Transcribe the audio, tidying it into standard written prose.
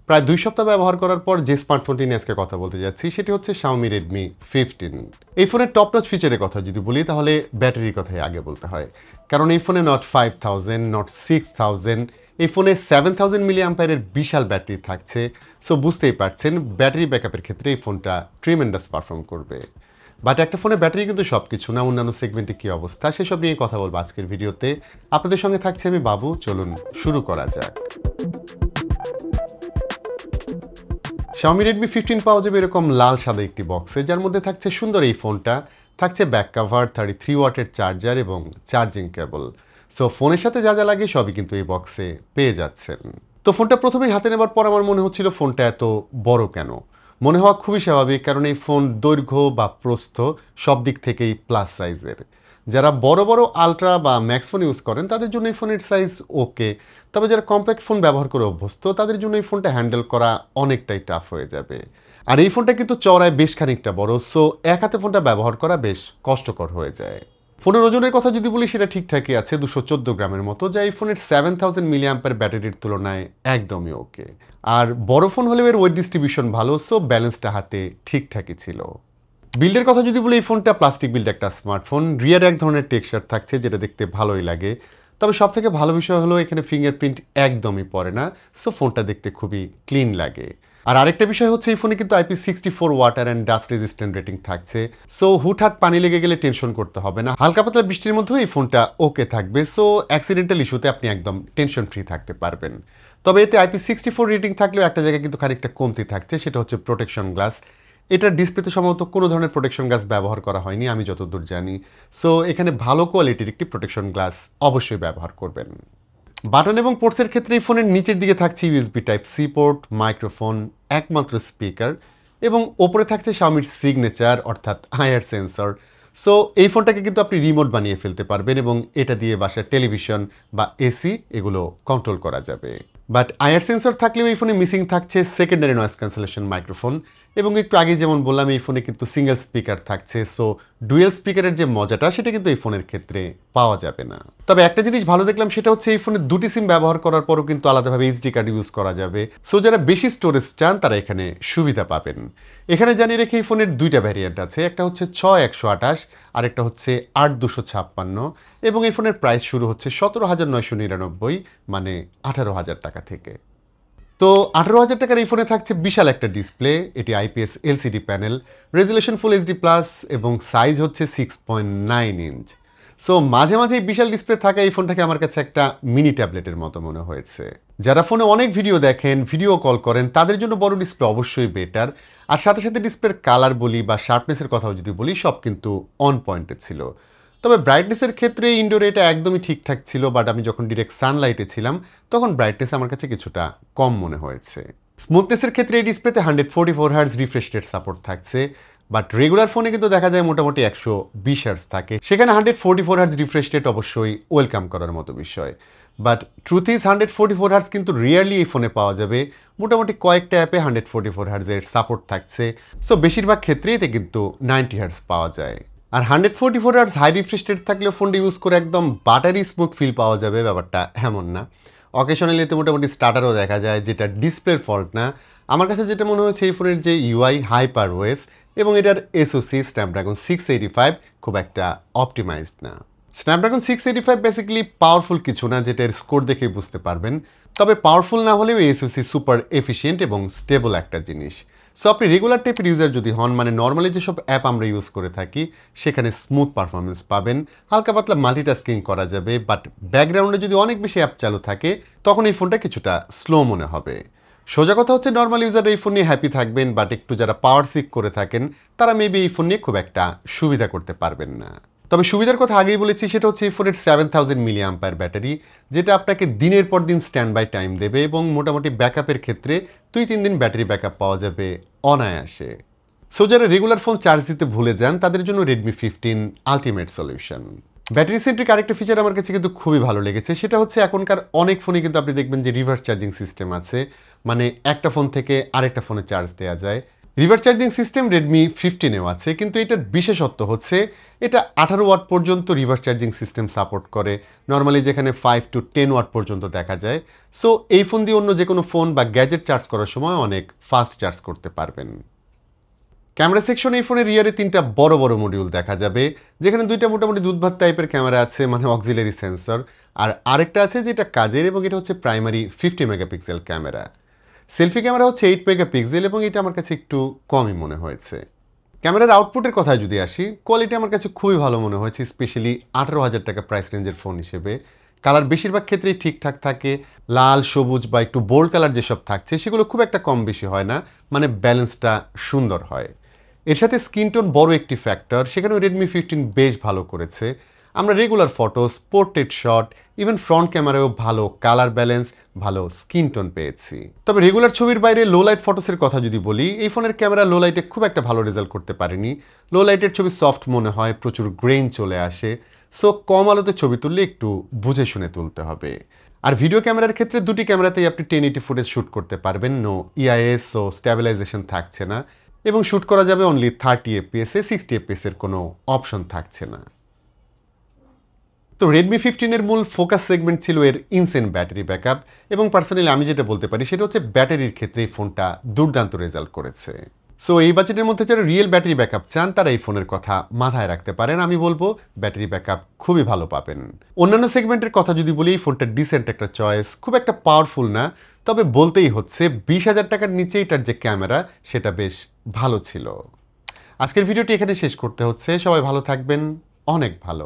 প্রায় 2 সপ্তাহ ব্যবহার করার পর যে স্মার্টফোনটি নিয়ে আজকে কথা বলতে যাচ্ছি সেটি হচ্ছে Xiaomi Redmi 15। এই ফোনের টপ নচ ফিচারের কথা যদি বলি তাহলে ব্যাটারির কথাই আগে বলতে হয়, কারণ এই ফোনে নট 5000 নট 6000, এই ফোনে 7000 মিলি অ্যাম্পায়ারের বিশাল ব্যাটারি থাকছে। সো বুঝতেই পারছেন ব্যাটারি ব্যাকআপের ক্ষেত্রে এই ফোনটা ট্রিমেন্ডাস পারফর্ম করবে। বাট একটা ফোনে ব্যাটারি কিন্তু সব কিছু না, অন্যান্য সেগমেন্টে কী অবস্থা সেসব নিয়ে কথা বলবো আজকের ভিডিওতে। আপনাদের সঙ্গে থাকছি আমি বাবু, চলুন শুরু করা যাক। Xiaomi Redmi 15 পাওয়া যাবে এরকম লাল সাদা একটি বক্সে, যার মধ্যে থাকছে সুন্দর এই ফোনটা, থাকছে ব্যাক কাভার, 33 ওয়াটের চার্জার এবং চার্জিং কেবল। সো ফোনের সাথে যা যা লাগে সবই কিন্তু এই বক্সে পেয়ে যাচ্ছেন। তো ফোনটা প্রথমেই হাতে নেবার পর আমার মনে হচ্ছিল ফোনটা এত বড় কেন। মনে হওয়া খুবই স্বাভাবিক, কারণ এই ফোন দৈর্ঘ্য বা প্রস্থ সব দিক থেকেই প্লাস সাইজের। যারা বড় বড় আলট্রা বা ম্যাক্স ফোন ইউজ করেন তাদের জন্য এই ফোনের সাইজ ওকে, তবে যারা কম্প্যাক্ট ফোন ব্যবহার করে অভ্যস্ত তাদের জন্য এই ফোনটা হ্যান্ডেল করা অনেকটাই টাফ হয়ে যাবে। আর এই ফোনটা কিন্তু চওড়ায় বেশ খানিকটা বড়, সো এক হাতে ফোনটা ব্যবহার করা বেশ কষ্টকর হয়ে যায়। ফোনের ওজনের কথা যদি বলি সেটা ঠিকঠাকই আছে, 214 গ্রামের মতো, যা এই ফোনের 7000 মিলি অ্যাম্পার ব্যাটারির তুলনায় একদমই ওকে। আর বড় ফোন হলেও এর ওয়েট ডিস্ট্রিবিউশন ভালো, সো ব্যালেন্সটা হাতে ঠিকঠাকই ছিল। বিল্ডের কথা যদি বলি এই ফোনটা প্লাস্টিক বিল্ড একটা স্মার্টফোন, রিয়ার এক ধরনের টেক্সচার থাকছে যেটা দেখতে ভালোই লাগে। তবে সব থেকে ভালো বিষয় হলো এখানে ফিঙ্গারপ্রিন্ট একদমই পড়ে না, সো ফোনটা দেখতে খুবই ক্লিন লাগে। আর আরেকটা বিষয় হচ্ছে এই ফোনে কিন্তু IP64 water and dust resistant rating থাকছে, সো হুটহাট পানি লেগে গেলে টেনশন করতে হবে না। হালকা পাতলা বৃষ্টির মধ্যেও এই ফোনটা ওকে থাকবে, সো অ্যাক্সিডেন্টাল ইস্যুতে আপনি একদম টেনশন ফ্রি থাকতে পারবেন। তবে এতে IP64 রেটিং থাকলেও একটা জায়গায় কিন্তু খানিকটা কমতি থাকছে, সেটা হচ্ছে প্রোটেকশন গ্লাস। এটার ডিসপ্লেতে সম্ভবত কোনো ধরনের প্রোটেকশন গ্লাস ব্যবহার করা হয়নি আমি যতদূর জানি। সো এখানে ভালো কোয়ালিটির একটি প্রোটেকশন গ্লাস অবশ্যই ব্যবহার করবেন। বাটন এবং পোর্টসের ক্ষেত্রে এই ফোনের নিচের দিকে থাকছে USB Type-C পোর্ট, মাইক্রোফোন, একমাত্র স্পিকার এবং ওপরে থাকছে Xiaomiর সিগনেচার অর্থাৎ আইআর সেন্সর। সো এই ফোনটাকে কিন্তু আপনি রিমোট বানিয়ে ফেলতে পারবেন এবং এটা দিয়ে বাসার টেলিভিশন বা এসি এগুলো কন্ট্রোল করা যাবে। বাট আইআর সেন্সর থাকলেও এই ফোনে মিসিং থাকছে সেকেন্ডারি নয়েজ ক্যান্সেলেশন মাইক্রোফোন, এবং একটু আগে যেমন বললাম এই ফোনে কিন্তু সিঙ্গেল স্পিকার থাকছে, সো ডুয়েল স্পিকারের যে মজাটা সেটা কিন্তু এই ফোনের ক্ষেত্রে পাওয়া যাবে না। তবে একটা জিনিস ভালো দেখলাম সেটা হচ্ছে এই ফোনে দুটি সিম ব্যবহার করার পরও কিন্তু আলাদাভাবে এইচডি কার্ড ইউজ করা যাবে, সো যারা বেশি স্টোরেজ চান তারা এখানে সুবিধা পাবেন। এখানে জানিয়ে রেখে এই ফোনের দুইটা ভ্যারিয়েন্ট আছে, একটা হচ্ছে 6128 আর একটা হচ্ছে 8256, এবং এই ফোনের প্রাইস শুরু হচ্ছে 17999, মানে 18000 টাকা থেকে। তো 18000 টাকার এই ফোনে থাকছে বিশাল একটা ডিসপ্লে, এটি IPS LCD প্যানেল, রেজুলেশন ফুল HD প্লাস এবং সাইজ হচ্ছে 6.9 ইঞ্চ। সো মাঝে মাঝে বিশাল ডিসপ্লে থাকা এই ফোনটাকে আমার কাছে একটা মিনি ট্যাবলেটের মতো মনে হয়েছে। যারা ফোনে অনেক ভিডিও দেখেন, ভিডিও কল করেন, তাদের জন্য বড় ডিসপ্লে অবশ্যই বেটার। আর সাথে সাথে ডিসপ্লের কালার বলি বা শার্পনেসের কথাও যদি বলি সব কিন্তু অন পয়েন্টে ছিল। তবে ব্রাইটনেসের ক্ষেত্রে ইনডোরে এটা একদমই ঠিকঠাক ছিল, বাট আমি যখন ডিরেক্ট সানলাইটে ছিলাম তখন ব্রাইটনেস আমার কাছে কিছুটা কম মনে হয়েছে। স্মুথনেসের ক্ষেত্রে এই ডিসপ্লেতে 144 হার্জ রিফ্রেশ রেট সাপোর্ট থাকছে, বাট রেগুলার ফোনে কিন্তু দেখা যায় মোটামুটি 120 হার্জ থাকে, সেখানে 144 হার্জ রিফ্রেশ রেট অবশ্যই ওয়েলকাম করার মতো বিষয়। বাট ট্রুথ ইজ 144 হার্জ কিন্তু রিয়ারলি এই ফোনে পাওয়া যাবে, মোটামুটি কয়েকটা অ্যাপে 144 হার্জের সাপোর্ট থাকছে, সো বেশিরভাগ ক্ষেত্রেই এতে কিন্তু 90 হার্জ পাওয়া যায়। আর 144 হার্জ হাই রিফ্রেশ রেট থাকলেও ফোনটা ইউজ করে একদম বাটারি স্মুথ ফিল পাওয়া যাবে, ব্যাপারটা এমন না। অকেশনালি এতে মোটামুটি স্টার্টারও দেখা যায়, যেটা ডিসপ্লের ফল্ট না। আমার কাছে যেটা মনে হয়েছে এই ফোনের যে UI হাইপার ওএস এবং এটার SoC স্ন্যাপড্রাগন 685 খুব একটা অপটিমাইজড না। স্ন্যাপড্রাগন 685 বেসিক্যালি পাওয়ারফুল কিছু না, যেটা এর স্কোর দেখেই বুঝতে পারবেন। তবে পাওয়ারফুল না হলেও SoC সুপার এফিশিয়েন্ট এবং স্টেবল একটা জিনিস। সো আপনি রেগুলার টাইপের ইউজার যদি হন, মানে নর্মালি যেসব অ্যাপ আমরা ইউজ করে থাকি সেখানে স্মুথ পারফরমেন্স পাবেন, হালকা পাতলা মাল্টিটাস্কিং করা যাবে, বাট ব্যাকগ্রাউন্ডে যদি অনেক বেশি অ্যাপ চালু থাকে তখন এই ফোনটা কিছুটা স্লো মনে হবে। সোজা কথা হচ্ছে নর্মাল ইউজার এই ফোন নিয়ে হ্যাপি থাকবেন, বাট একটু যারা পাওয়ার সিক করে থাকেন তারা মেবি এই ফোন নিয়ে খুব একটা সুবিধা করতে পারবেন না। তবে সুবিধার কথা আগেই বলেছি, সেটা হচ্ছে এই ফোনের 7000 মিলি অ্যাম্পায়ার ব্যাটারি, যেটা আপনাকে দিনের পর দিন স্ট্যান্ড বাই টাইম দেবে এবং মোটামুটি ব্যাকআপের ক্ষেত্রে 2-3 দিন ব্যাটারি ব্যাকআপ পাওয়া যাবে অনায়াসে। সো যারা রেগুলার ফোন চার্জ দিতে ভুলে যান তাদের জন্য Redmi 15 ultimate solution. Battery centric আরেকটা ফিচার আমার কাছে কিন্তু খুবই ভালো লেগেছে, সেটা হচ্ছে এখনকার অনেক ফোনে কিন্তু আপনি দেখবেন যে রিভার্স চার্জিং সিস্টেম আছে, মানে একটা ফোন থেকে আরেকটা ফোনে চার্জ দেওয়া যায়। রিভার্স চার্জিং সিস্টেম রেডমি 15-এও আছে, কিন্তু এটার বিশেষত্ব হচ্ছে এটা 18 ওয়াট পর্যন্ত রিভার্স চার্জিং সিস্টেম সাপোর্ট করে, নর্মালি যেখানে 5 to 10 ওয়াট পর্যন্ত দেখা যায়। সো এই ফোন দিয়ে অন্য যে কোনো ফোন বা গ্যাজেট চার্জ করার সময় অনেক ফাস্ট চার্জ করতে পারবেন। ক্যামেরা সেকশনে এই ফোনের রিয়ারে 3টা বড় বড় মডিউল দেখা যাবে, যেখানে 2টা মোটামুটি দুধভাত টাইপের ক্যামেরা আছে, মানে অক্সিলারি সেন্সর, আর আরেকটা আছে যেটা কাজের, এবং এটা হচ্ছে primary 50 megapixel camera. Selfie camera হচ্ছে 8 মেগাপিক্সেল, এবং এটা আমার কাছে একটু কমই মনে হয়েছে। ক্যামেরার আউটপুটের কথায় যদি আসি, কোয়ালিটি আমার কাছে খুবই ভালো মনে হয়েছে, স্পেশালি 18,000 টাকা প্রাইস রেঞ্জের ফোন হিসেবে। কালার বেশিরভাগ ক্ষেত্রেই ঠিকঠাক থাকে, লাল, সবুজ বা একটু বোল্ড কালার যেসব থাকছে সেগুলো খুব একটা কম বেশি হয় না, মানে ব্যালেন্সটা সুন্দর হয়। এর সাথে স্কিন টোন বড় একটি ফ্যাক্টর, সেখানেও রেডমি 15 বেশ ভালো করেছে। আমরা regular photos, portrait shot, even front ক্যামেরায়ও ভালো কালার ব্যালেন্স, ভালো স্কিন টোন পেয়েছি। তবে রেগুলার ছবির বাইরে লো লাইট ফটোসের কথা যদি বলি, এই ফোনের ক্যামেরা লো লাইটে খুব একটা ভালো রেজাল্ট করতে পারেনি। লো লাইটের ছবি সফট মনে হয়, প্রচুর গ্রেইন চলে আসে। সো কম আলোতে ছবি তুললে একটু বুঝে শুনে তুলতে হবে। আর ভিডিও ক্যামেরার ক্ষেত্রে দুটি ক্যামেরাতেই আপনি 1080 ফুটেজ শ্যুট করতে পারবেন, নো ইআইএস ও স্ট্যাবিলাইজেশন থাকছে না, এবং শ্যুট করা যাবে অনলি 30 এফপিএসে, 60 এফপিএসের কোনো অপশন থাকছে না। তো রেডমি 15-এর মূল ফোকাস সেগমেন্ট ছিল এর ইনসেন ব্যাটারি ব্যাকআপ, এবং পার্সোনালি আমি যেটা বলতে পারি সেটা হচ্ছে ব্যাটারির ক্ষেত্রে এই ফোনটা দুর্দান্ত রেজাল্ট করেছে। সো এই বাজেটের মধ্যে যারা রিয়েল ব্যাটারি ব্যাকআপ চান তারা এই ফোনের কথা মাথায় রাখতে পারেন। আমি বলবো ব্যাটারি ব্যাকআপ খুবই ভালো পাবেন। অন্যান্য সেগমেন্টের কথা যদি বলি, এই ফোনটা ডিসেন্ট একটা চয়েস, খুব একটা পাওয়ারফুল না, তবে বলতেই হচ্ছে 20,000 টাকার নিচে এটার যে ক্যামেরা সেটা বেশ ভালো ছিল। আজকের ভিডিওটি এখানে শেষ করতে হচ্ছে। সবাই ভালো থাকবেন, অনেক ভালো।